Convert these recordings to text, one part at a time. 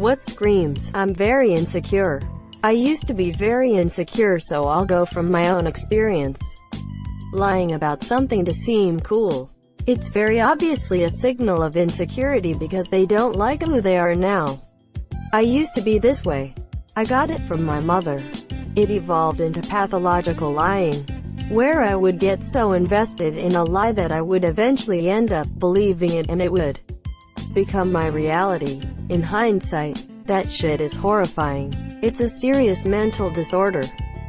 What screams, "I'm very insecure"? I used to be very insecure, so I'll go from my own experience. Lying about something to seem cool. It's very obviously a signal of insecurity because they don't like who they are now. I used to be this way. I got it from my mother. It evolved into pathological lying, where I would get so invested in a lie that I would eventually end up believing it and it would become my reality. In hindsight, that shit is horrifying. It's a serious mental disorder.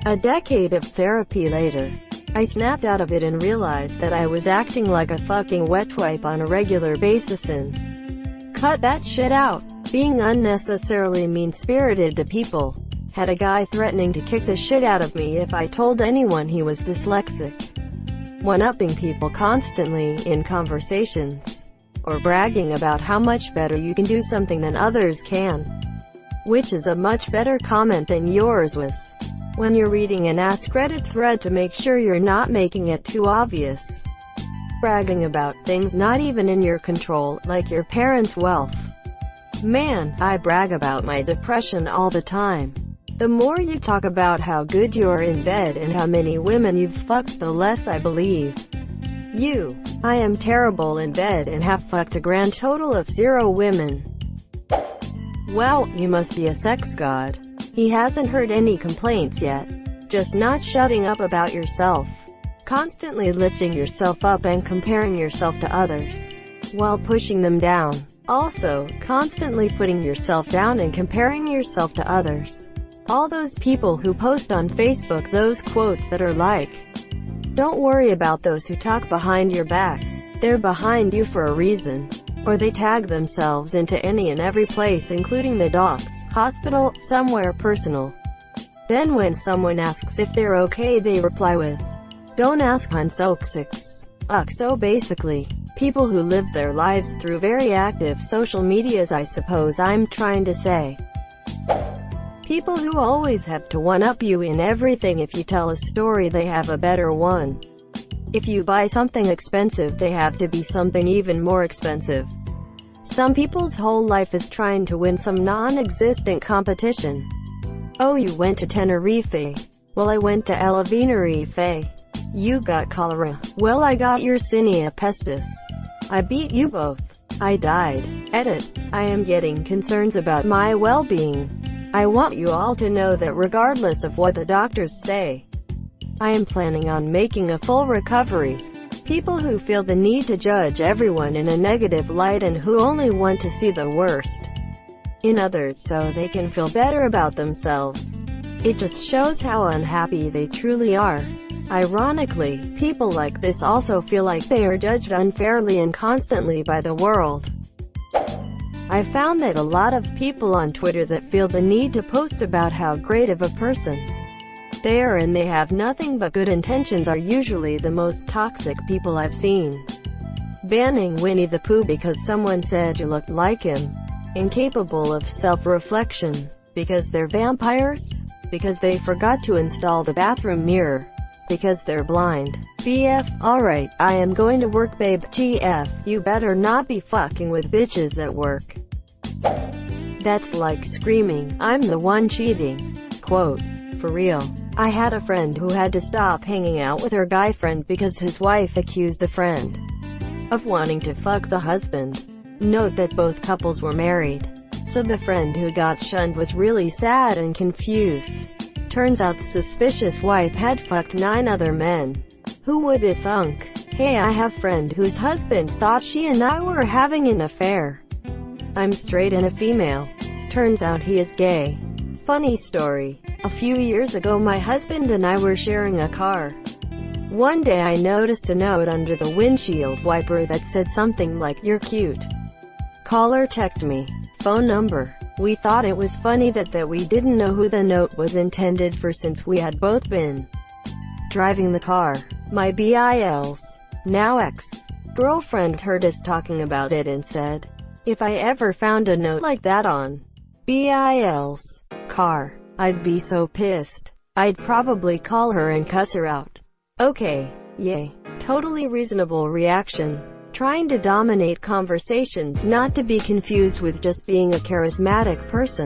A decade of therapy later, I snapped out of it and realized that I was acting like a fucking wet wipe on a regular basis and cut that shit out. Being unnecessarily mean-spirited to people. Had a guy threatening to kick the shit out of me if I told anyone he was dyslexic. One-upping people constantly in conversations. Or bragging about how much better you can do something than others can. Which is a much better comment than yours was. When you're reading an AskReddit thread to make sure you're not making it too obvious. Bragging about things not even in your control, like your parents' wealth. Man, I brag about my depression all the time. The more you talk about how good you're in bed and how many women you've fucked, the less I believe you. I am terrible in bed and have fucked a grand total of 0 women. Well, you must be a sex god. He hasn't heard any complaints yet. Just not shutting up about yourself. Constantly lifting yourself up and comparing yourself to others, while pushing them down. Also, constantly putting yourself down and comparing yourself to others. All those people who post on Facebook those quotes that are like, "Don't worry about those who talk behind your back. They're behind you for a reason." Or they tag themselves into any and every place including the docks, hospital, somewhere personal. Then when someone asks if they're okay they reply with, "Don't ask Han Soksix." So basically, people who live their lives through very active social medias, I suppose I'm trying to say. People who always have to one-up you in everything. If you tell a story they have a better one. If you buy something expensive they have to be something even more expensive. Some people's whole life is trying to win some non-existent competition. Oh, you went to Tenerife. Well, I went to El Venerife. You got cholera. Well, I got Yersinia pestis. I beat you both. I died. Edit. I am getting concerns about my well-being. I want you all to know that regardless of what the doctors say, I am planning on making a full recovery. People who feel the need to judge everyone in a negative light and who only want to see the worst in others so they can feel better about themselves. It just shows how unhappy they truly are. Ironically, people like this also feel like they are judged unfairly and constantly by the world. I found that a lot of people on Twitter that feel the need to post about how great of a person they are and they have nothing but good intentions are usually the most toxic people I've seen. Banning Winnie the Pooh because someone said you looked like him. Incapable of self-reflection. Because they're vampires. Because they forgot to install the bathroom mirror. Because they're blind. BF, alright, I am going to work babe. GF, you better not be fucking with bitches at work. That's like screaming, "I'm the one cheating." Quote. For real. I had a friend who had to stop hanging out with her guy friend because his wife accused the friend of wanting to fuck the husband. Note that both couples were married. So the friend who got shunned was really sad and confused. Turns out the suspicious wife had fucked 9 other men. Who would it thunk? Hey, I have friend whose husband thought she and I were having an affair. I'm straight and a female. Turns out he is gay. Funny story. A few years ago my husband and I were sharing a car. One day I noticed a note under the windshield wiper that said something like, "You're cute. Call or text me." Phone number. We thought it was funny that we didn't know who the note was intended for since we had both been driving the car. My BIL's, now ex-girlfriend, heard us talking about it and said, if I ever found a note like that on BIL's car, I'd be so pissed. I'd probably call her and cuss her out. Okay, yay. Totally reasonable reaction. trying to dominate conversations, not to be confused with just being a charismatic person.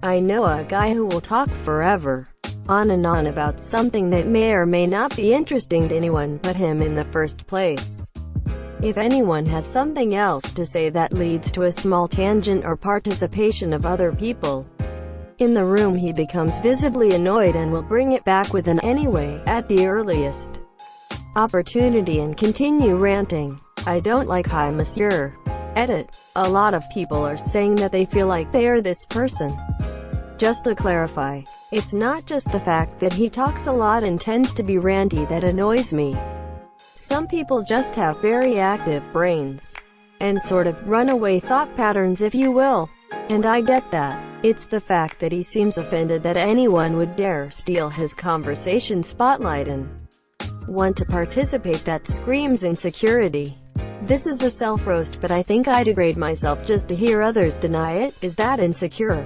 I know a guy who will talk forever, on and on about something that may or may not be interesting to anyone but him in the first place. If anyone has something else to say that leads to a small tangent or participation of other people in the room, he becomes visibly annoyed and will bring it back with an "anyway" at the earliest opportunity and continue ranting. I don't like "Hi, monsieur." Edit. A lot of people are saying that they feel like they are this person. Just to clarify, it's not just the fact that he talks a lot and tends to be ranty that annoys me. Some people just have very active brains, and sort of runaway thought patterns, if you will. And I get that. It's the fact that he seems offended that anyone would dare steal his conversation spotlight and want to participate that screams insecurity. This is a self-roast, but I think I degrade myself just to hear others deny it. Is that insecure?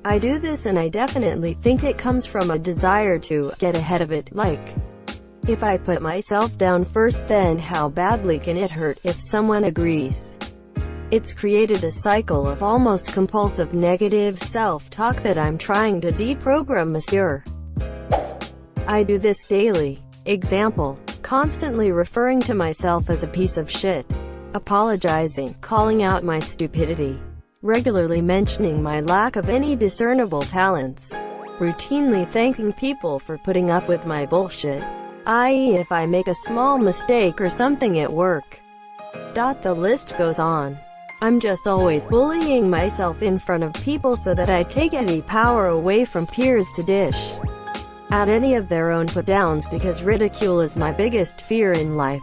I do this and I definitely think it comes from a desire to get ahead of it, like, if I put myself down first, then how badly can it hurt if someone agrees? It's created a cycle of almost compulsive negative self-talk that I'm trying to deprogram, monsieur. I do this daily. Example: constantly referring to myself as a piece of shit, apologizing, calling out my stupidity, regularly mentioning my lack of any discernible talents, routinely thanking people for putting up with my bullshit, i.e. if I make a small mistake or something at work. The list goes on. I'm just always bullying myself in front of people so that I take any power away from peers to dish at any of their own put-downs, because ridicule is my biggest fear in life.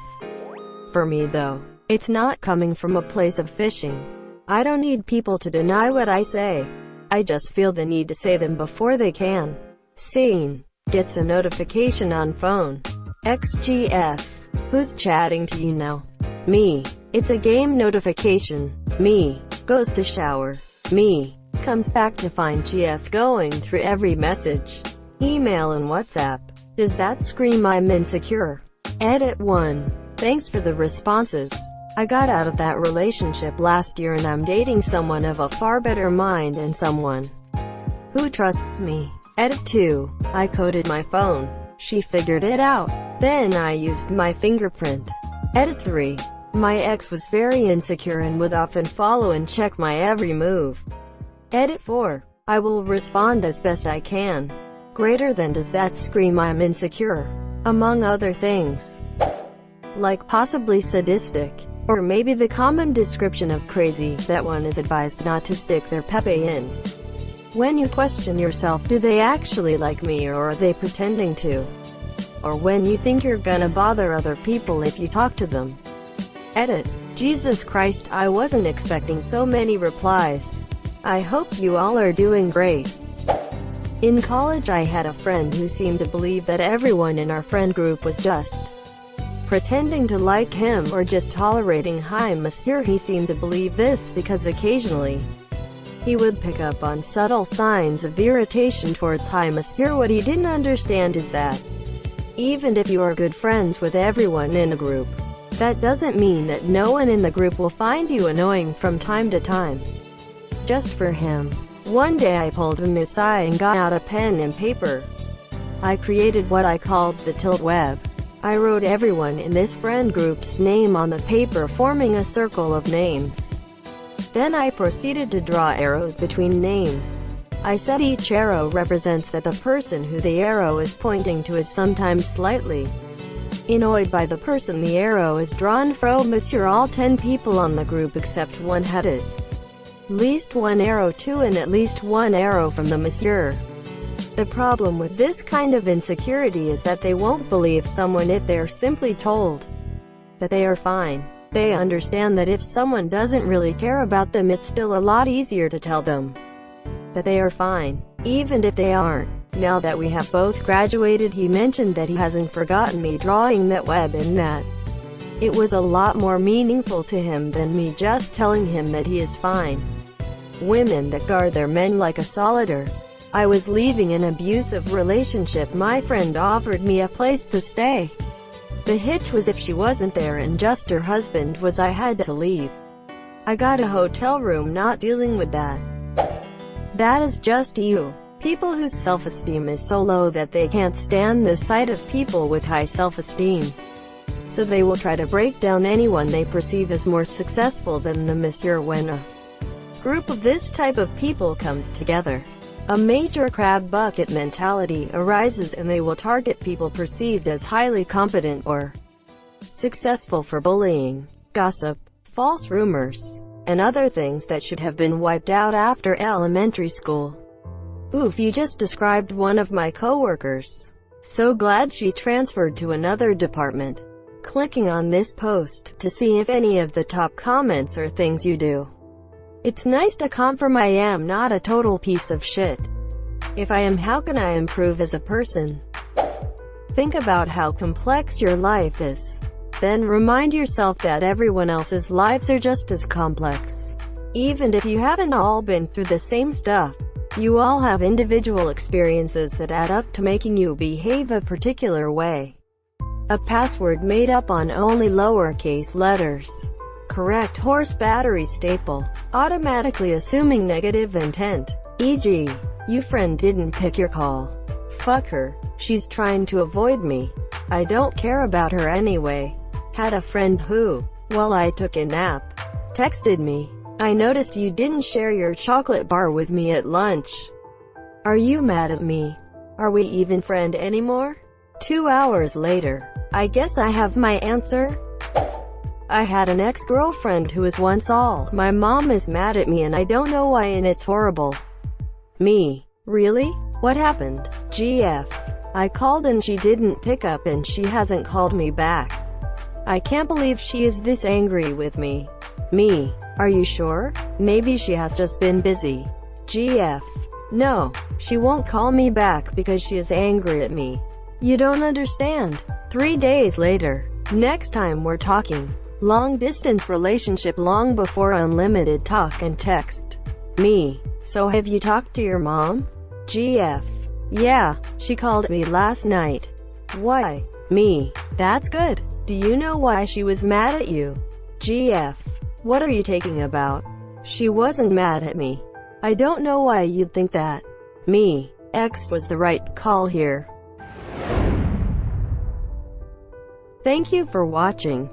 For me though, it's not coming from a place of fishing. I don't need people to deny what I say. I just feel the need to say them before they can. Scene. Gets a notification on phone. XGF. Who's chatting to you now? Me. It's a game notification. Me. Goes to shower. Me. Comes back to find GF going through every message, email and WhatsApp. Does that scream I'm insecure? Edit 1. Thanks for the responses. I got out of that relationship last year and I'm dating someone of a far better mind and someone who trusts me. Edit 2. I coded my phone. She figured it out. Then I used my fingerprint. Edit 3. My ex was very insecure and would often follow and check my every move. Edit 4. I will respond as best I can. Greater than does that scream I'm insecure? Among other things. Like possibly sadistic, or maybe the common description of crazy that one is advised not to stick their pepe in. When you question yourself, do they actually like me or are they pretending to? Or when you think you're gonna bother other people if you talk to them. Edit. Jesus Christ, I wasn't expecting so many replies. I hope you all are doing great. In college I had a friend who seemed to believe that everyone in our friend group was just pretending to like him or just tolerating "Hi, monsieur." He seemed to believe this because occasionally he would pick up on subtle signs of irritation towards "Hi, monsieur." What he didn't understand is that even if you are good friends with everyone in a group, that doesn't mean that no one in the group will find you annoying from time to time. Just for him. One day I pulled him aside and got out a pen and paper. I created what I called the tilt web. I wrote everyone in this friend group's name on the paper, forming a circle of names. Then I proceeded to draw arrows between names. I said each arrow represents that the person who the arrow is pointing to is sometimes slightly annoyed by the person the arrow is drawn from. Monsieur, all 10 people on the group except one had it. Least one arrow to and at least one arrow from the monsieur. The problem with this kind of insecurity is that they won't believe someone if they're simply told that they are fine. They understand that if someone doesn't really care about them, it's still a lot easier to tell them that they are fine, even if they aren't. Now that we have both graduated, he mentioned that he hasn't forgotten me drawing that web and that it was a lot more meaningful to him than me just telling him that he is fine. Women that guard their men like a solitaire. I was leaving an abusive relationship. My friend offered me a place to stay. The hitch was if she wasn't there and just her husband was, I had to leave. I got a hotel room. Not dealing with that. That is just you. People whose self-esteem is so low that they can't stand the sight of people with high self-esteem. So they will try to break down anyone they perceive as more successful than them. When a group of this type of people comes together, a major crab bucket mentality arises and they will target people perceived as highly competent or successful for bullying, gossip, false rumors, and other things that should have been wiped out after elementary school. Oof, you just described one of my coworkers. So glad she transferred to another department. Clicking on this post to see if any of the top comments are things you do. It's nice to confirm I am not a total piece of shit. If I am, how can I improve as a person? Think about how complex your life is. Then remind yourself that everyone else's lives are just as complex. Even if you haven't all been through the same stuff, you all have individual experiences that add up to making you behave a particular way. A password made up on only lowercase letters. Correct horse battery staple. Automatically assuming negative intent. E.g., you friend didn't pick your call. Fuck her. She's trying to avoid me. I don't care about her anyway. Had a friend who, while I took a nap, texted me. I noticed you didn't share your chocolate bar with me at lunch. Are you mad at me? Are we even friend anymore? 2 hours later. I guess I have my answer. I had an ex-girlfriend who was once all, my mom is mad at me and I don't know why and it's horrible. Me. Really? What happened? GF. I called and she didn't pick up and she hasn't called me back. I can't believe she is this angry with me. Me. Are you sure? Maybe she has just been busy. GF. No. She won't call me back because she is angry at me. You don't understand. 3 days later. Next time we're talking. Long distance relationship long before unlimited talk and text. Me. So have you talked to your mom? GF. Yeah, she called me last night. Why? Me. That's good. Do you know why she was mad at you? GF. What are you talking about? She wasn't mad at me. I don't know why you'd think that. Me. X was the right call here. Thank you for watching.